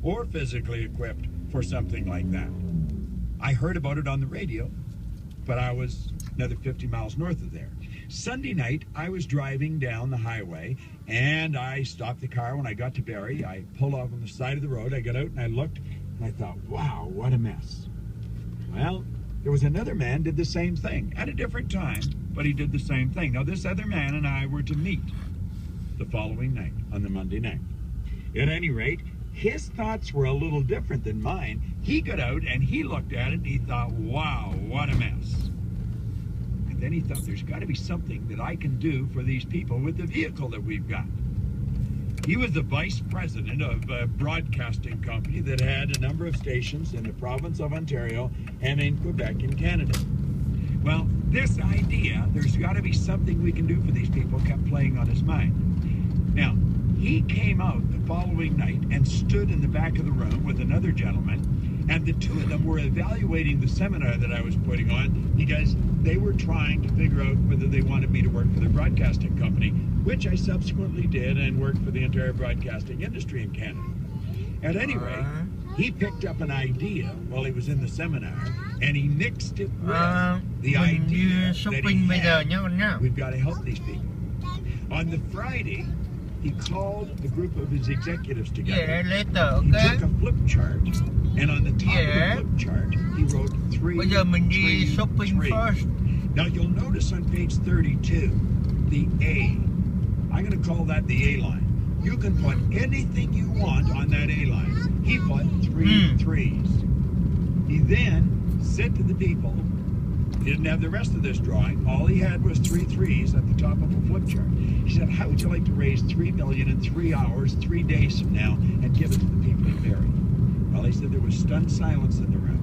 or physically equipped for something like that. I heard about it on the radio, but I was another 50 miles north of there. Sunday night, I was driving down the highway, and I stopped the car when I got to Barrie. I pulled off on the side of the road. I got out and I looked, and I thought, wow, what a mess. Well, there was another man did the same thing at a different time, but he did the same thing. Now, this other man and I were to meet the following night, on the Monday night. At any rate, his thoughts were a little different than mine. He got out and he looked at it and he thought, wow, what a mess. And then he thought, there's got to be something that I can do for these people with the vehicle that we've got. He was the vice president of a broadcasting company that had a number of stations in the province of Ontario and in Quebec in Canada. Well, this idea, there's got to be something we can do for these people, kept playing on his mind. Now, he came out the following night and stood in the back of the room with another gentleman, and the two of them were evaluating the seminar that I was putting on because they were trying to figure out whether they wanted me to work for their broadcasting company, which I subsequently did and worked for the entire broadcasting industry in Canada. At any rate, he picked up an idea while he was in the seminar, and he mixed it with the idea that he had. We've got to help these people. On the Friday, he called a group of his executives together. He took a flip chart, and on the top of the flip chart, he wrote 3, 3. Now you'll notice on page 32, the A. I'm going to call that the A line. You can put anything you want on that A line. He put 3 threes. He then said to the people, he didn't have the rest of this drawing. All he had was 3 threes at the top of a flip chart. He said, how would you like to raise $3 million in 3 hours, 3 days from now, and give it to the people in Barrie? Well, he said there was stunned silence in the room.